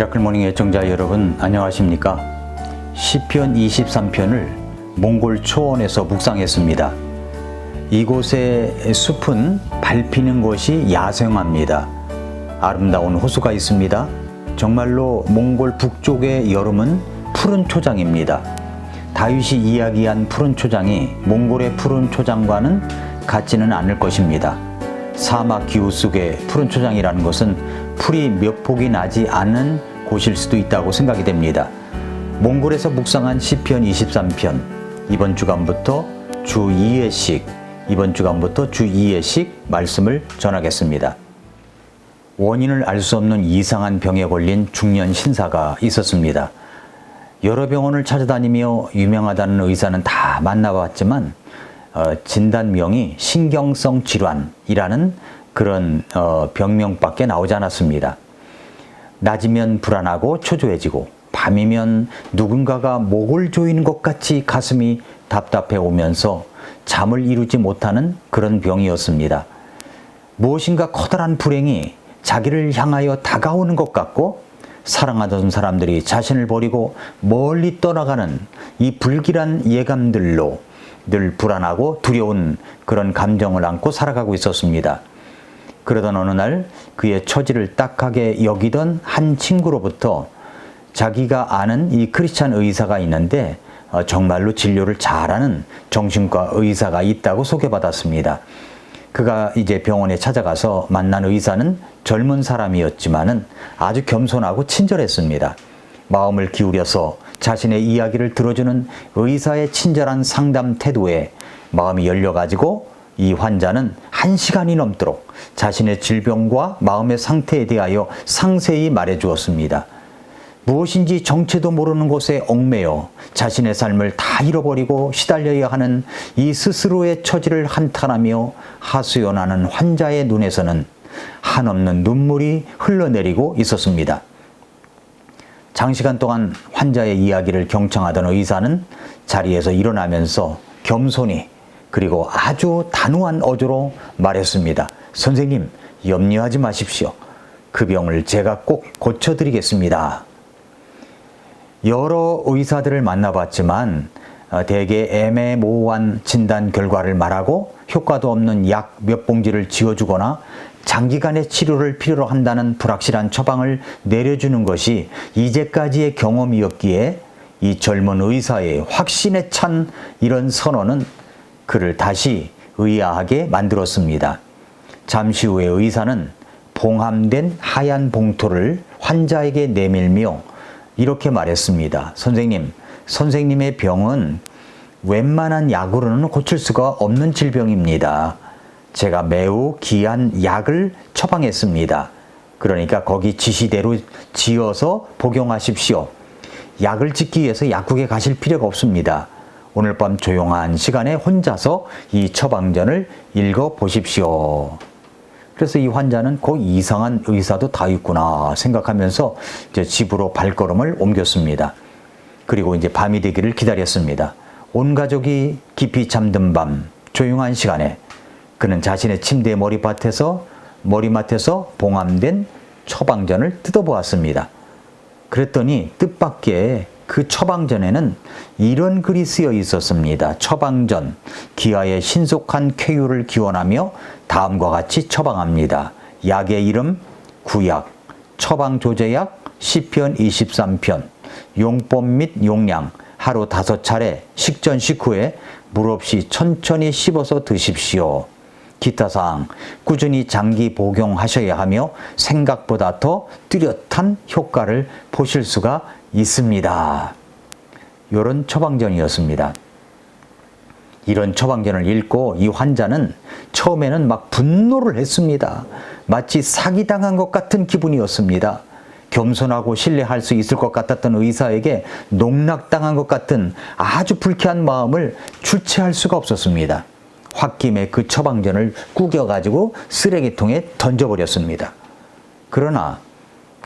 미라클 모닝 애청자 여러분 안녕하십니까? 시편 23편을 몽골 초원에서 묵상했습니다. 이곳의 숲은 밟히는 곳이 야생화입니다. 아름다운 호수가 있습니다. 정말로 몽골 북쪽의 여름은 푸른 초장입니다. 다윗이 이야기한 푸른 초장이 몽골의 푸른 초장과는 같지는 않을 것입니다. 사막 기후 속의 푸른 초장이라는 것은 풀이 몇 폭이 나지 않은 곳일 수도 있다고 생각이 됩니다. 몽골에서 묵상한 시편 23편, 이번 주간부터 주 2회씩 말씀을 전하겠습니다. 원인을 알 수 없는 이상한 병에 걸린 중년 신사가 있었습니다. 여러 병원을 찾아다니며 유명하다는 의사는 다 만나봤지만 진단명이 신경성 질환이라는 그런 병명밖에 나오지 않았습니다. 낮이면 불안하고 초조해지고 밤이면 누군가가 목을 조이는 것 같이 가슴이 답답해 오면서 잠을 이루지 못하는 그런 병이었습니다. 무엇인가 커다란 불행이 자기를 향하여 다가오는 것 같고 사랑하던 사람들이 자신을 버리고 멀리 떠나가는 이 불길한 예감들로 늘 불안하고 두려운 그런 감정을 안고 살아가고 있었습니다. 그러던 어느 날 그의 처지를 딱하게 여기던 한 친구로부터 자기가 아는 이 크리스찬 의사가 있는데 정말로 진료를 잘하는 정신과 의사가 있다고 소개받았습니다. 그가 이제 병원에 찾아가서 만난 의사는 젊은 사람이었지만은 아주 겸손하고 친절했습니다. 마음을 기울여서 자신의 이야기를 들어주는 의사의 친절한 상담 태도에 마음이 열려가지고 이 환자는 1시간이 넘도록 자신의 질병과 마음의 상태에 대하여 상세히 말해 주었습니다. 무엇인지 정체도 모르는 곳에 얽매여 자신의 삶을 다 잃어버리고 시달려야 하는 이 스스로의 처지를 한탄하며 하소연하는 환자의 눈에서는 한없는 눈물이 흘러내리고 있었습니다. 장시간 동안 환자의 이야기를 경청하던 의사는 자리에서 일어나면서 겸손히 그리고 아주 단호한 어조로 말했습니다. 선생님, 염려하지 마십시오. 그 병을 제가 꼭 고쳐드리겠습니다. 여러 의사들을 만나봤지만 대개 애매모호한 진단 결과를 말하고 효과도 없는 약 몇 봉지를 지어주거나 장기간의 치료를 필요로 한다는 불확실한 처방을 내려주는 것이 이제까지의 경험이었기에 이 젊은 의사의 확신에 찬 이런 선언은 그를 다시 의아하게 만들었습니다. 잠시 후에 의사는 봉함된 하얀 봉투를 환자에게 내밀며 이렇게 말했습니다. 선생님의 병은 웬만한 약으로는 고칠 수가 없는 질병입니다. 제가 매우 귀한 약을 처방했습니다. 그러니까 거기 지시대로 지어서 복용하십시오. 약을 짓기 위해서 약국에 가실 필요가 없습니다. 오늘 밤 조용한 시간에 혼자서 이 처방전을 읽어보십시오. 그래서 이 환자는 이상한 의사도 다 있구나 생각하면서 이제 집으로 발걸음을 옮겼습니다. 그리고 이제 밤이 되기를 기다렸습니다. 온 가족이 깊이 잠든 밤, 조용한 시간에 그는 자신의 침대 머리맡에서 봉함된 처방전을 뜯어보았습니다. 그랬더니 뜻밖의 그 처방전에는 이런 글이 쓰여 있었습니다. 처방전, 기아의 신속한 쾌유를 기원하며 다음과 같이 처방합니다. 약의 이름, 구약, 처방조제약, 시편 23편, 용법 및 용량, 하루 5차례, 식전 식후에 물 없이 천천히 씹어서 드십시오. 기타사항, 꾸준히 장기 복용하셔야 하며 생각보다 더 뚜렷한 효과를 보실 수가 있습니다. 이런 처방전이었습니다. 이런 처방전을 읽고 이 환자는 처음에는 막 분노를 했습니다. 마치 사기당한 것 같은 기분이었습니다. 겸손하고 신뢰할 수 있을 것 같았던 의사에게 농락당한 것 같은 아주 불쾌한 마음을 주체할 수가 없었습니다. 홧김에 그 처방전을 구겨가지고 쓰레기통에 던져버렸습니다. 그러나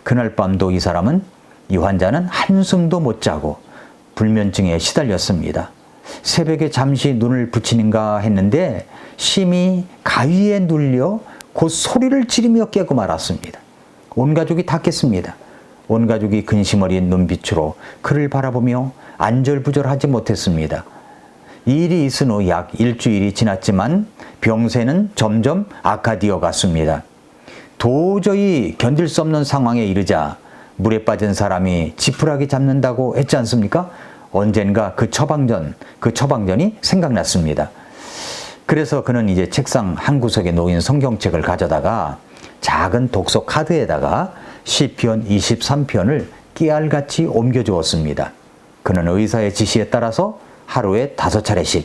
그날 밤도 이 환자는 한숨도 못 자고 불면증에 시달렸습니다. 새벽에 잠시 눈을 붙이는가 했는데 심히 가위에 눌려 곧 소리를 지르며 깨고 말았습니다. 온 가족이 다 깼습니다. 온 가족이 근심 어린 눈빛으로 그를 바라보며 안절부절하지 못했습니다. 이 일이 있은 후 약 일주일이 지났지만 병세는 점점 악화되어 갔습니다. 도저히 견딜 수 없는 상황에 이르자 물에 빠진 사람이 지푸라기 잡는다고 했지 않습니까? 언젠가 그 처방전이 생각났습니다. 그래서 그는 이제 책상 한 구석에 놓인 성경책을 가져다가 작은 독서 카드에다가 시편 23편을 깨알같이 옮겨주었습니다. 그는 의사의 지시에 따라서 하루에 5차례씩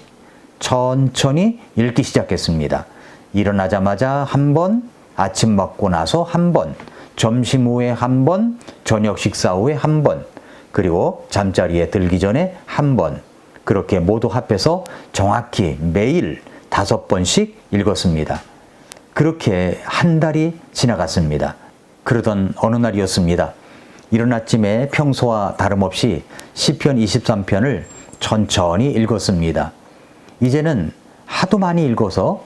천천히 읽기 시작했습니다. 일어나자마자 한 번, 아침 먹고 나서 한 번, 점심 후에 한 번, 저녁 식사 후에 한 번, 그리고 잠자리에 들기 전에 한 번, 그렇게 모두 합해서 정확히 매일 5번씩 읽었습니다. 그렇게 한 달이 지나갔습니다. 그러던 어느 날이었습니다. 이른 아침에 평소와 다름없이 시편 23편을 천천히 읽었습니다. 이제는 하도 많이 읽어서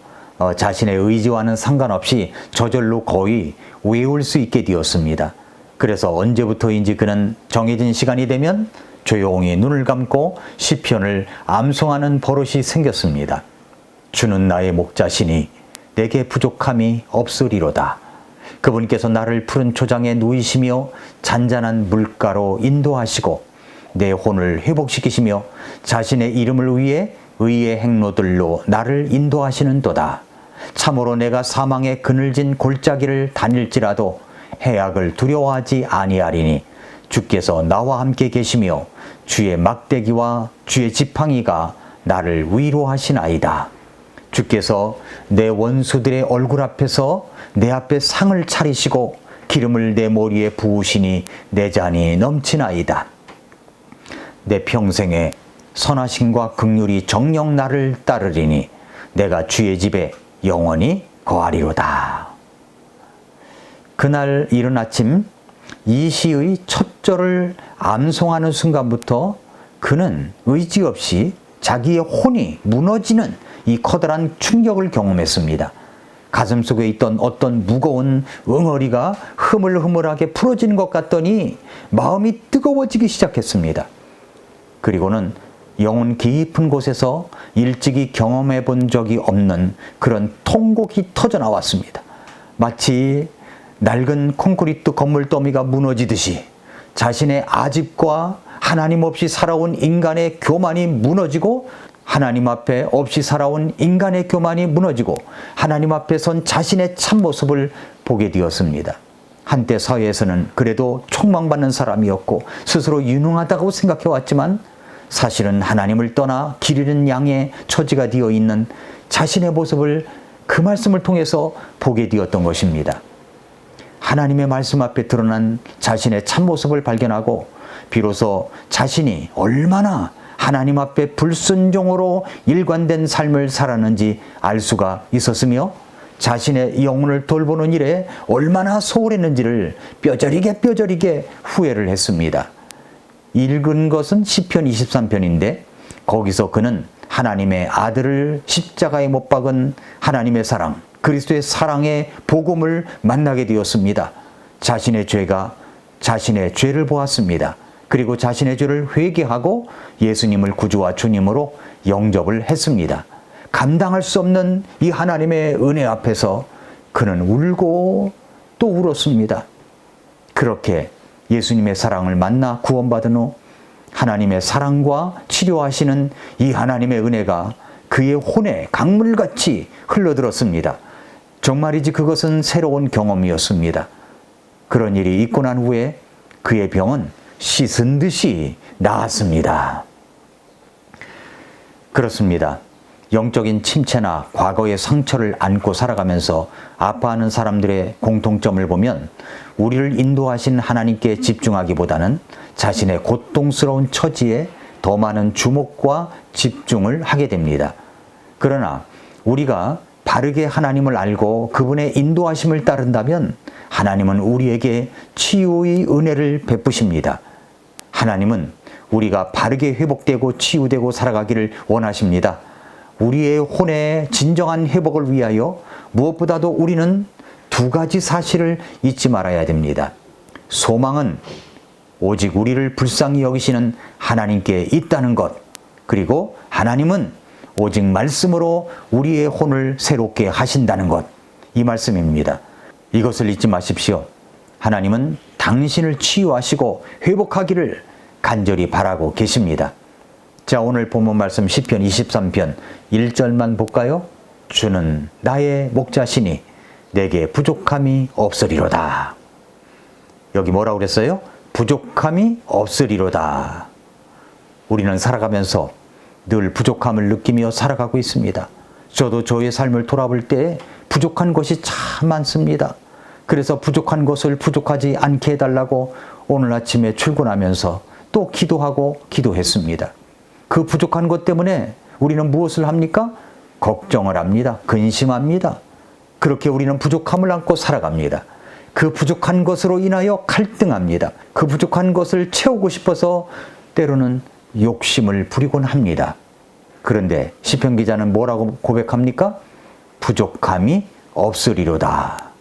자신의 의지와는 상관없이 저절로 거의 외울 수 있게 되었습니다. 그래서 언제부터인지 그는 정해진 시간이 되면 조용히 눈을 감고 시편을 암송하는 버릇이 생겼습니다. 주는 나의 목자시니 내게 부족함이 없으리로다. 그분께서 나를 푸른 초장에 누이시며 잔잔한 물가로 인도하시고 내 혼을 회복시키시며 자신의 이름을 위해 의의 행로들로 나를 인도하시는도다. 참으로 내가 사망의 그늘진 골짜기를 다닐지라도 해악을 두려워하지 아니하리니 주께서 나와 함께 계시며 주의 막대기와 주의 지팡이가 나를 위로하시나이다. 주께서 내 원수들의 얼굴 앞에서 내 앞에 상을 차리시고 기름을 내 머리에 부으시니 내 잔이 넘치나이다. 내 평생에 선하심과 긍휼이 정녕 나를 따르리니 내가 주의 집에 영원히 거하리로다. 그날 이른 아침 이 시의 첫 절을 암송하는 순간부터 그는 의지 없이 자기의 혼이 무너지는 이 커다란 충격을 경험했습니다. 가슴속에 있던 어떤 무거운 응어리가 흐물흐물하게 풀어지는 것 같더니 마음이 뜨거워지기 시작했습니다. 그리고는 영혼 깊은 곳에서 일찍이 경험해 본 적이 없는 그런 통곡이 터져 나왔습니다. 마치 낡은 콘크리트 건물 더미가 무너지듯이 자신의 아집과 하나님 없이 살아온 인간의 교만이 무너지고 하나님 앞에 없이 살아온 인간의 교만이 무너지고 하나님 앞에 선 자신의 참모습을 보게 되었습니다. 한때 사회에서는 그래도 촉망받는 사람이었고 스스로 유능하다고 생각해왔지만 사실은 하나님을 떠나 길 잃은 양의 처지가 되어 있는 자신의 모습을 그 말씀을 통해서 보게 되었던 것입니다. 하나님의 말씀 앞에 드러난 자신의 참모습을 발견하고 비로소 자신이 얼마나 하나님 앞에 불순종으로 일관된 삶을 살았는지 알 수가 있었으며 자신의 영혼을 돌보는 일에 얼마나 소홀했는지를 뼈저리게 후회를 했습니다. 읽은 것은 시편 23편인데 거기서 그는 하나님의 아들을 십자가에 못 박은 하나님의 사랑, 그리스도의 사랑의 복음을 만나게 되었습니다. 자신의 죄가 자신의 죄를 보았습니다. 그리고 자신의 죄를 회개하고 예수님을 구주와 주님으로 영접을 했습니다. 감당할 수 없는 이 하나님의 은혜 앞에서 그는 울고 또 울었습니다. 그렇게 예수님의 사랑을 만나 구원받은 후 하나님의 사랑과 치료하시는 이 하나님의 은혜가 그의 혼에 강물같이 흘러들었습니다. 정말이지 그것은 새로운 경험이었습니다. 그런 일이 있고 난 후에 그의 병은 씻은 듯이 나았습니다. 그렇습니다. 영적인 침체나 과거의 상처를 안고 살아가면서 아파하는 사람들의 공통점을 보면 우리를 인도하신 하나님께 집중하기보다는 자신의 고통스러운 처지에 더 많은 주목과 집중을 하게 됩니다. 그러나 우리가 바르게 하나님을 알고 그분의 인도하심을 따른다면 하나님은 우리에게 치유의 은혜를 베푸십니다. 하나님은 우리가 바르게 회복되고 치유되고 살아가기를 원하십니다. 우리의 혼의 진정한 회복을 위하여 무엇보다도 우리는 두 가지 사실을 잊지 말아야 됩니다. 소망은 오직 우리를 불쌍히 여기시는 하나님께 있다는 것, 그리고 하나님은 오직 말씀으로 우리의 혼을 새롭게 하신다는 것, 이 말씀입니다. 이것을 잊지 마십시오. 하나님은 당신을 치유하시고 회복하기를 간절히 바라고 계십니다. 자, 오늘 본문 말씀 시편 23편 1절만 볼까요? 주는 나의 목자시니 내게 부족함이 없으리로다. 여기 뭐라고 그랬어요? 부족함이 없으리로다. 우리는 살아가면서 늘 부족함을 느끼며 살아가고 있습니다. 저도 저의 삶을 돌아볼 때 부족한 것이 참 많습니다. 그래서 부족한 것을 부족하지 않게 해달라고 오늘 아침에 출근하면서 또 기도하고 기도했습니다. 그 부족한 것 때문에 우리는 무엇을 합니까? 걱정을 합니다. 근심합니다. 그렇게 우리는 부족함을 안고 살아갑니다. 그 부족한 것으로 인하여 갈등합니다. 그 부족한 것을 채우고 싶어서 때로는 욕심을 부리곤 합니다. 그런데 시편 기자는 뭐라고 고백합니까? 부족함이 없으리로다.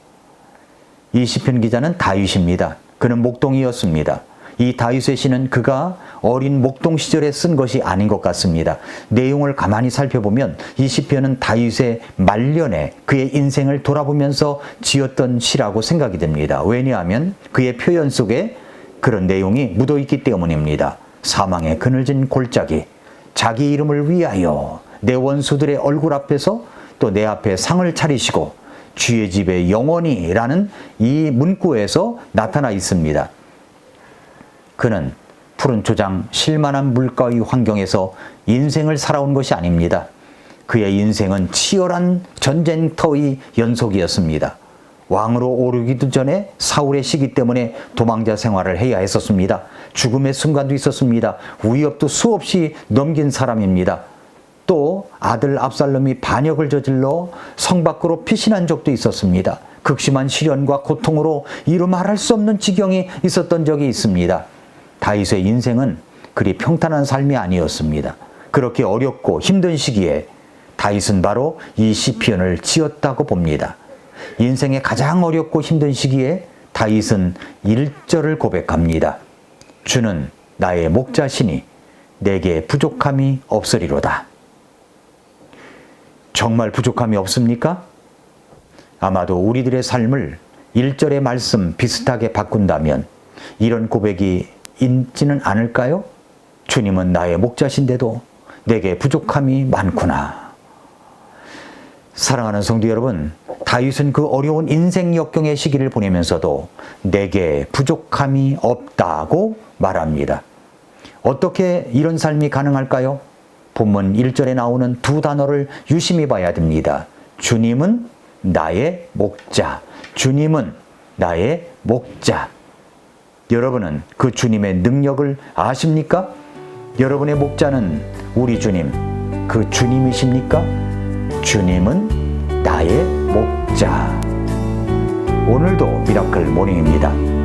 이 시편 기자는 다윗입니다. 그는 목동이었습니다. 이 다윗의 시는 그가 어린 목동 시절에 쓴 것이 아닌 것 같습니다. 내용을 가만히 살펴보면 이 시편은 다윗의 말년에 그의 인생을 돌아보면서 지었던 시라고 생각이 됩니다. 왜냐하면 그의 표현 속에 그런 내용이 묻어있기 때문입니다. 사망의 그늘진 골짜기, 자기 이름을 위하여 내 원수들의 얼굴 앞에서 또 내 앞에 상을 차리시고 주의 집에 영원히 라는 이 문구에서 나타나 있습니다. 그는 푸른 초장 실만한 물가의 환경에서 인생을 살아온 것이 아닙니다. 그의 인생은 치열한 전쟁터의 연속이었습니다. 왕으로 오르기도 전에 사울의 시기 때문에 도망자 생활을 해야 했었습니다. 죽음의 순간도 있었습니다. 위협도 수없이 넘긴 사람입니다. 또 아들 압살롬이 반역을 저질러 성 밖으로 피신한 적도 있었습니다. 극심한 시련과 고통으로 이루 말할 수 없는 지경이 있었던 적이 있습니다. 다윗의 인생은 그리 평탄한 삶이 아니었습니다. 그렇게 어렵고 힘든 시기에 다윗은 바로 이 시편을 지었다고 봅니다. 인생의 가장 어렵고 힘든 시기에 다윗은 1절을 고백합니다. 주는 나의 목자시니 내게 부족함이 없으리로다. 정말 부족함이 없습니까? 아마도 우리들의 삶을 1절의 말씀 비슷하게 바꾼다면 이런 고백이 있지는 않을까요? 주님은 나의 목자신데도 내게 부족함이 많구나. 사랑하는 성도 여러분, 다윗은 그 어려운 인생 역경의 시기를 보내면서도 내게 부족함이 없다고 말합니다. 어떻게 이런 삶이 가능할까요? 본문 1절에 나오는 두 단어를 유심히 봐야 됩니다. 주님은 나의 목자. 주님은 나의 목자. 여러분은 그 주님의 능력을 아십니까? 여러분의 목자는 우리 주님, 그 주님이십니까? 주님은 나의 목자. 오늘도 미라클 모닝입니다.